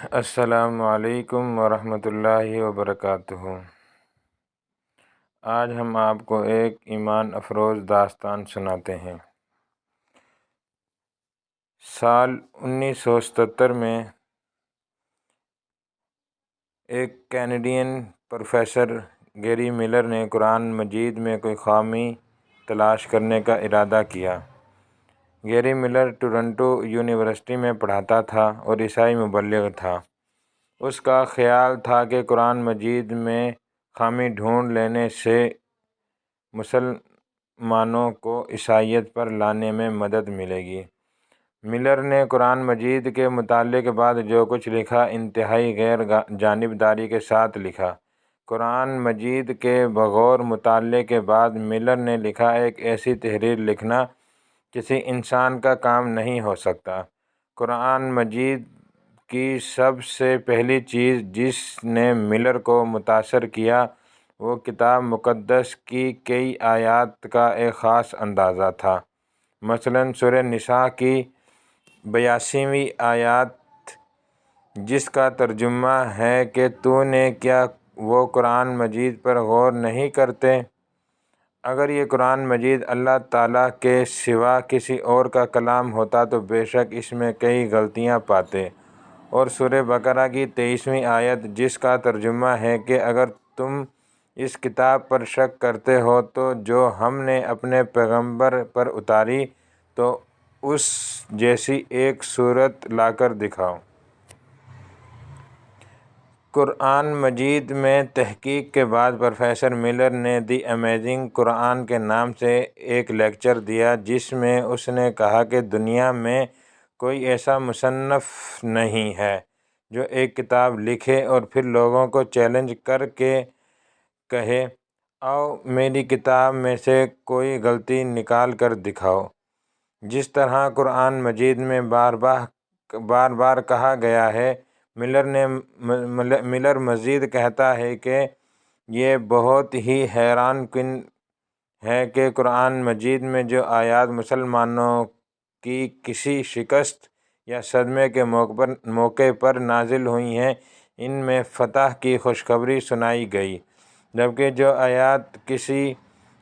السلام علیکم ورحمۃ اللہ وبرکاتہ۔ آج ہم آپ کو ایک ایمان افروز داستان سناتے ہیں۔ سال 1977 میں ایک کینیڈین پروفیسر گیری ملر نے قرآن مجید میں کوئی خامی تلاش کرنے کا ارادہ کیا۔ گیری ملر ٹورنٹو یونیورسٹی میں پڑھاتا تھا اور عیسائی مبلغ تھا۔ اس کا خیال تھا کہ قرآن مجید میں خامی ڈھونڈ لینے سے مسلمانوں کو عیسائیت پر لانے میں مدد ملے گی۔ ملر نے قرآن مجید کے مطالعے کے بعد جو کچھ لکھا انتہائی غیر جانبداری کے ساتھ لکھا۔ قرآن مجید کے بغور مطالعے کے بعد ملر نے لکھا، ایک ایسی تحریر لکھنا کسی انسان کا کام نہیں ہو سکتا۔ قرآن مجید کی سب سے پہلی چیز جس نے ملر کو متاثر کیا وہ کتاب مقدس کی کئی آیات کا ایک خاص انداز تھا۔ مثلاً سورہ نساء کی 82ویں آیت جس کا ترجمہ ہے کہ تو نے کیا وہ قرآن مجید پر غور نہیں کرتے؟ اگر یہ قرآن مجید اللہ تعالیٰ کے سوا کسی اور کا کلام ہوتا تو بے شک اس میں کئی غلطیاں پاتے۔ اور سورہ بقرہ کی 23ویں آیت جس کا ترجمہ ہے کہ اگر تم اس کتاب پر شک کرتے ہو تو جو ہم نے اپنے پیغمبر پر اتاری تو اس جیسی ایک صورت لا کر دکھاؤ۔ قرآن مجید میں تحقیق کے بعد پروفیسر ملر نے دی امیزنگ قرآن کے نام سے ایک لیکچر دیا جس میں اس نے کہا کہ دنیا میں کوئی ایسا مصنف نہیں ہے جو ایک کتاب لکھے اور پھر لوگوں کو چیلنج کر کے کہے، آؤ میری کتاب میں سے کوئی غلطی نکال کر دکھاؤ۔ جس طرح قرآن مجید میں بار بار کہا گیا ہے۔ ملر مزید کہتا ہے کہ یہ بہت ہی حیران کن ہے کہ قرآن مجید میں جو آیات مسلمانوں کی کسی شکست یا صدمے کے موقع پر نازل ہوئی ہیں ان میں فتح کی خوشخبری سنائی گئی، جبکہ جو آیات کسی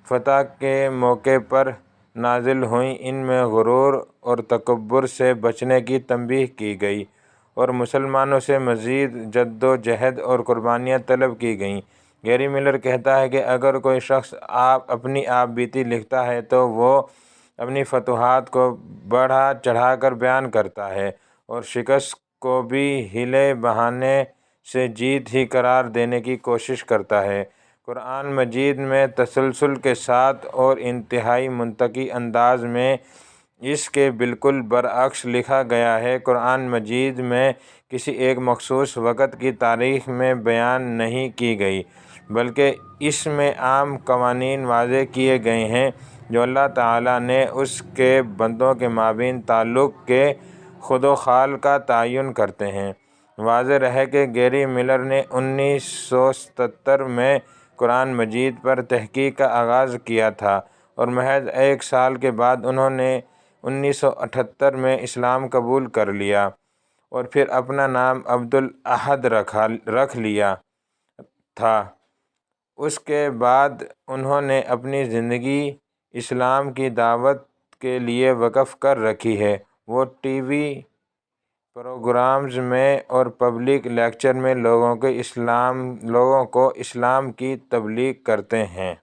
فتح کے موقع پر نازل ہوئیں ان میں غرور اور تکبر سے بچنے کی تنبیہ کی گئی اور مسلمانوں سے مزید جد و جہد اور قربانیاں طلب کی گئیں۔ گیری ملر کہتا ہے کہ اگر کوئی شخص اپنی آپ بیتی لکھتا ہے تو وہ اپنی فتوحات کو بڑھا چڑھا کر بیان کرتا ہے اور شکست کو بھی ہیلے بہانے سے جیت ہی قرار دینے کی کوشش کرتا ہے۔ قرآن مجید میں تسلسل کے ساتھ اور انتہائی منطقی انداز میں اس کے بالکل برعکس لکھا گیا ہے۔ قرآن مجید میں کسی ایک مخصوص وقت کی تاریخ میں بیان نہیں کی گئی بلکہ اس میں عام قوانین واضح کیے گئے ہیں جو اللہ تعالیٰ نے اس کے بندوں کے مابین تعلق کے خود و خال کا تعین کرتے ہیں۔ واضح رہے کہ گیری ملر نے 1977 میں قرآن مجید پر تحقیق کا آغاز کیا تھا اور محض ایک سال کے بعد انہوں نے 1978 میں اسلام قبول کر لیا اور پھر اپنا نام عبدالاحد رکھ لیا تھا۔ اس کے بعد انہوں نے اپنی زندگی اسلام کی دعوت کے لیے وقف کر رکھی ہے۔ وہ ٹی وی پروگرامز میں اور پبلک لیکچر میں لوگوں کو اسلام کی تبلیغ کرتے ہیں۔